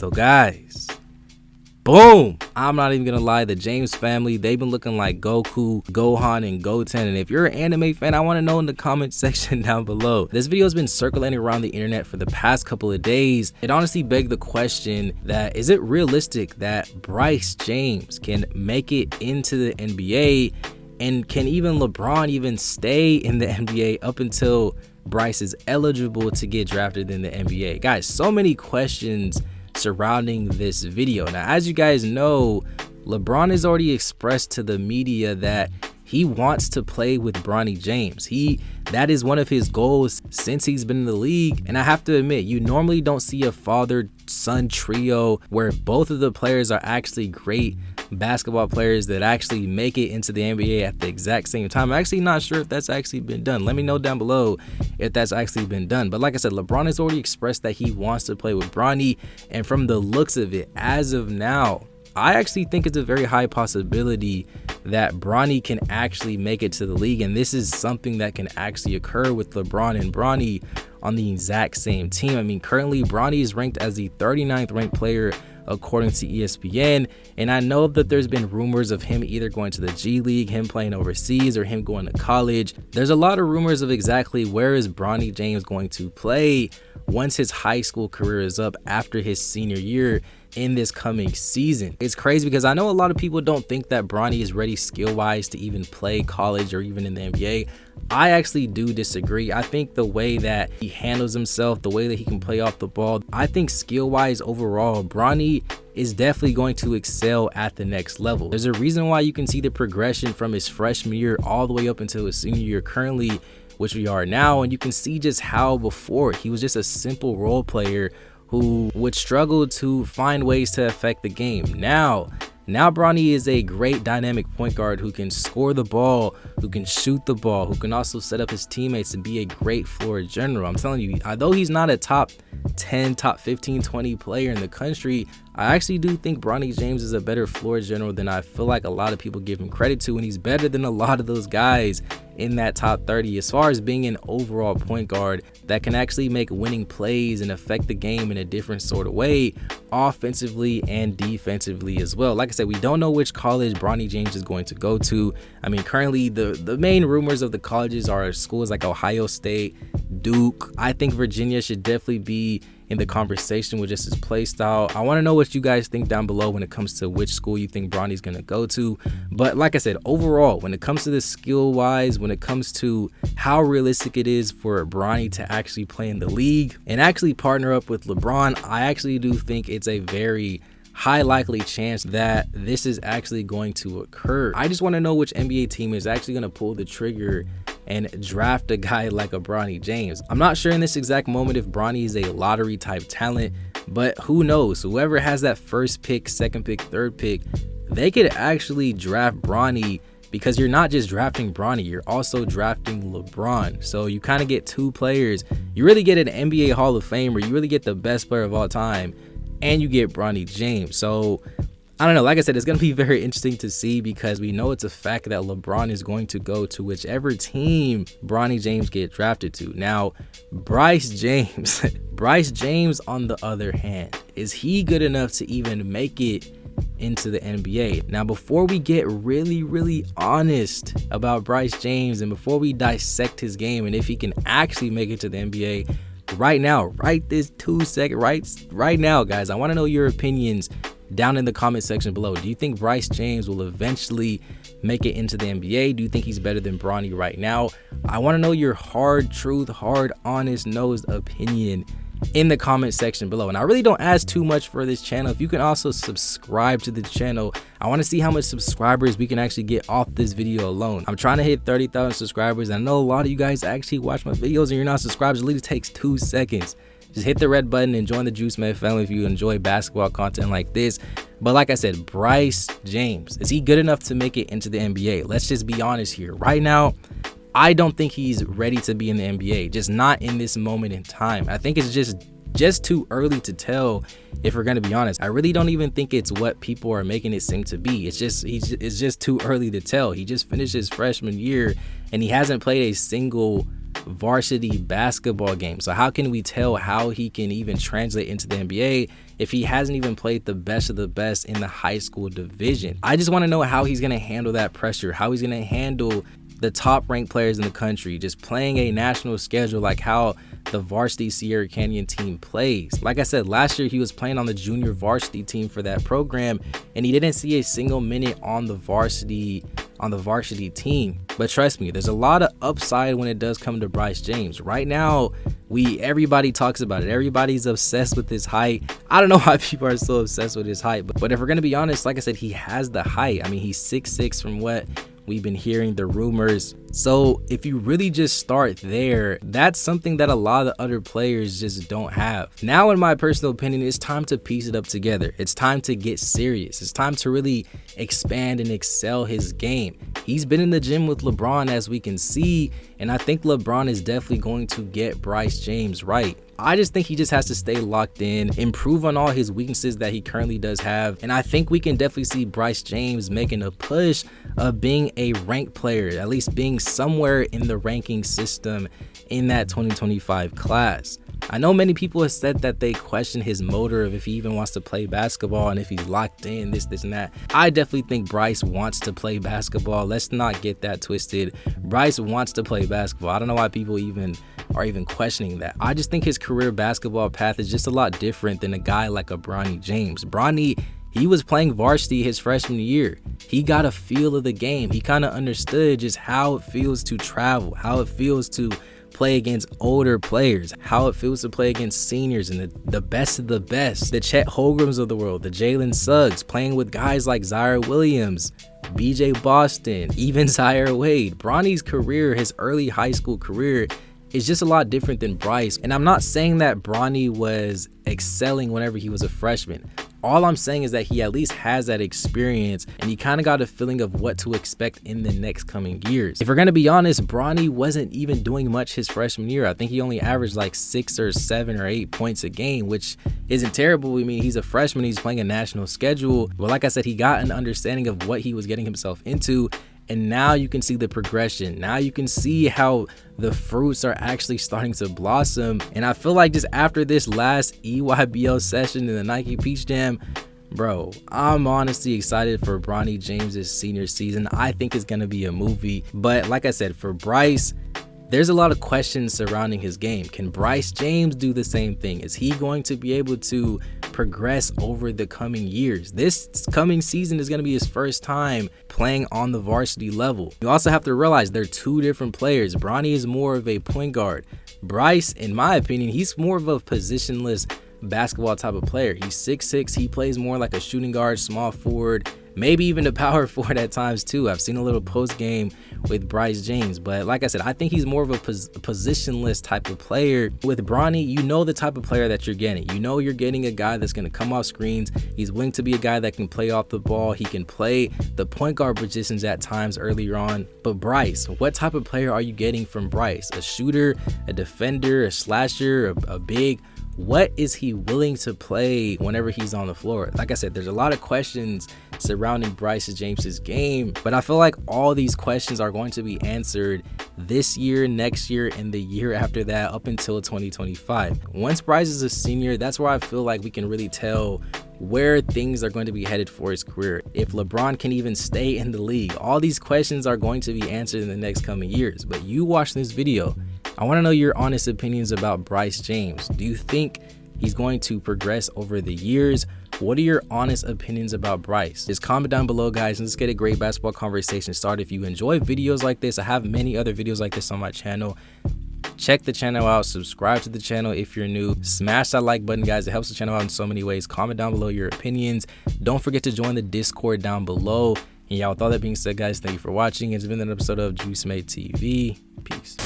So guys, boom, I'm not even gonna lie, the James family, they've been looking like Goku, Gohan, and Goten. And if you're an anime fan, I want to know in the comment section down below. This video has been circulating around the internet for the past couple of days. It honestly begged the question that, is it realistic that Bryce James can make it into the NBA, and can even LeBron even stay in the NBA up until Bryce is eligible to get drafted in the NBA? Guys, so many questions surrounding this video. Now, as you guys know, LeBron has already expressed to the media that he wants to play with Bronny James. That is one of his goals since he's been in the league. And I have to admit, you normally don't see a father-son trio where both of the players are actually great basketball players that actually make it into the NBA at the exact same time. I'm actually not sure if that's actually been done. Let me know down below if that's actually been done. But like I said, LeBron has already expressed that he wants to play with Bronny, and from the looks of it, as of now, I actually think it's a very high possibility that Bronny can actually make it to the league, and this is something that can actually occur with LeBron and Bronny on the exact same team. I mean, currently Bronny is ranked as the 39th ranked player according to ESPN, and I know that there's been rumors of him either going to the G League, him playing overseas, or him going to college. There's a lot of rumors of exactly where is Bronny James going to play once his high school career is up after his senior year in this coming season. It's crazy because I know a lot of people don't think that Bronny is ready skill-wise to even play college or even in the NBA. I actually do disagree. I think the way that he handles himself, the way that he can play off the ball, I think skill-wise overall, Bronny is definitely going to excel at the next level. There's a reason why you can see the progression from his freshman year all the way up until his senior year currently, which we are now, and you can see just how before he was just a simple role player who would struggle to find ways to affect the game. Now Bronny is a great dynamic point guard who can score the ball, who can shoot the ball, who can also set up his teammates and be a great floor general. I'm telling you, although he's not a top 10, top 15, 20 player in the country, I actually do think Bronny James is a better floor general than I feel like a lot of people give him credit to, and he's better than a lot of those guys in that top 30 as far as being an overall point guard that can actually make winning plays and affect the game in a different sort of way, offensively and defensively as well. Like I said, we don't know which college Bronny James is going to go to. I mean, currently the main rumors of the colleges are schools like Ohio State, Duke. I think Virginia should definitely be in the conversation with just his play style. I want to know what you guys think down below when it comes to which school you think Bronny's going to go to. But like I said, overall, when it comes to the skill wise, when it comes to how realistic it is for Bronny to actually play in the league and actually partner up with LeBron, I actually do think it's a very high likely chance that this is actually going to occur. I just want to know which NBA team is actually going to pull the trigger and draft a guy like a Bronny James. I'm not sure in this exact moment if Bronny is a lottery type talent, but who knows? Whoever has that first pick, second pick, third pick, they could actually draft Bronny, because you're not just drafting Bronny, you're also drafting LeBron. So you kind of get two players. You really get an NBA Hall of Famer, you really get the best player of all time, and you get Bronny James. So I don't know, like I said, it's going to be very interesting to see, because we know it's a fact that LeBron is going to go to whichever team Bronny James get drafted to. Now, Bryce James, Bryce James on the other hand, is he good enough to even make it into the NBA? Now, before we get really honest about Bryce James, and before we dissect his game and if he can actually make it to the NBA, right now, right this 2 second, right now, guys, I want to know your opinions down in the comment section below. Do you think Bryce James will eventually make it into the NBA? Do you think he's better than Bronny right now? I want to know your hard truth, hard, honest, nosed opinion in the comment section below. And I really don't ask too much for this channel. If you can also subscribe to the channel, I want to see how much subscribers we can actually get off this video alone. I'm trying to hit 30,000 subscribers. I know a lot of you guys actually watch my videos and you're not subscribed. It literally takes 2 seconds. Just hit the red button and join the Juice Man family if you enjoy basketball content like this. But like I said, Bryce James, is he good enough to make it into the NBA? Let's just be honest here. Right now, I don't think he's ready to be in the NBA, just not in this moment in time. I think it's just too early to tell, if we're going to be honest. I really don't even think it's what people are making it seem to be. It's just too early to tell. He just finished his freshman year and he hasn't played a single varsity basketball game. So how can we tell how he can even translate into the NBA if he hasn't even played the best of the best in the high school division? I just want to know how he's going to handle that pressure, how he's going to handle the top ranked players in the country, just playing a national schedule like how the varsity Sierra Canyon team plays. Like I said, last year he was playing on the junior varsity team for that program, and he didn't see a single minute on the varsity team. But trust me, there's a lot of upside when it does come to Bryce James. Right now, everybody talks about it. Everybody's obsessed with his height. I don't know why people are so obsessed with his height, but if we're gonna be honest, like I said, he has the height. I mean, he's 6'6" from what we've been hearing, the rumors. So if you really just start there, that's something that a lot of other players just don't have. Now, in my personal opinion, it's time to piece it up together. It's time to get serious. It's time to really expand and excel his game. He's been in the gym with LeBron, as we can see, and I think LeBron is definitely going to get Bryce James right. I just think he just has to stay locked in, improve on all his weaknesses that he currently does have, and I think we can definitely see Bryce James making a push of being a ranked player, at least being somewhere in the ranking system in that 2025 class. I know many people have said that they question his motive, if he even wants to play basketball and if he's locked in, this and that. I definitely think Bryce wants to play basketball. Let's not get that twisted. Bryce wants to play basketball. I don't know why people are even questioning that. I just think his career basketball path is just a lot different than a guy like a Bronny James. Bronny, he was playing varsity his freshman year. He got a feel of the game. He kind of understood just how it feels to travel, how it feels to play against older players, how it feels to play against seniors and the best of the best, the Chet Holmgrens of the world, the Jalen Suggs, playing with guys like Zaire Williams, BJ Boston, even Zaire Wade. Bronny's career, his early high school career, is just a lot different than Bryce. And I'm not saying that Bronny was excelling whenever he was a freshman. All I'm saying is that he at least has that experience, and he kind of got a feeling of what to expect in the next coming years. If we're going to be honest, Bronny wasn't even doing much his freshman year. I think he only averaged like 6 or 7 or 8 points a game, which isn't terrible. I mean, he's a freshman, he's playing a national schedule. But like I said, he got an understanding of what he was getting himself into, and now you can see the progression. Now you can see how the fruits are actually starting to blossom. And I feel like just after this last EYBL session in the Nike Peach Jam, bro, I'm honestly excited for Bronny James's senior season. I think it's gonna be a movie. But like I said, for Bryce, there's a lot of questions surrounding his game. Can Bryce James do the same thing? Is he going to be able to progress over the coming years? This coming season is going to be his first time playing on the varsity level. You also have to realize they're two different players. Bronny is more of a point guard. Bryce, in my opinion, he's more of a positionless basketball type of player. He's 6'6", he plays more like a shooting guard, small forward, maybe even a power forward at times too. I've seen a little post game with Bryce James, but like I said, I think he's more of a positionless type of player. With Bronny, you know the type of player that you're getting. You know you're getting a guy that's going to come off screens. He's willing to be a guy that can play off the ball. He can play the point guard positions at times earlier on. But Bryce, what type of player are you getting from Bryce? A shooter, a defender, a slasher, a big? What is he willing to play whenever he's on the floor? Like I said, there's a lot of questions surrounding Bryce James's game, but I feel like all these questions are going to be answered this year, next year, and the year after that, up until 2025. Once Bryce is a senior, that's where I feel like we can really tell where things are going to be headed for his career. If LeBron can even stay in the league, all these questions are going to be answered in the next coming years. But you watch this video, I want to know your honest opinions about Bryce James. Do you think he's going to progress over the years? What are your honest opinions about Bryce? Just comment down below, guys, and let's get a great basketball conversation started. If you enjoy videos like this, I have many other videos like this on my channel. Check the channel out, subscribe to the channel if you're new, smash that like button, guys. It helps the channel out in so many ways. Comment down below your opinions. Don't forget to join the Discord down below. And yeah, with all that being said, guys, thank you for watching. It's been an episode of Juice Made TV. Peace.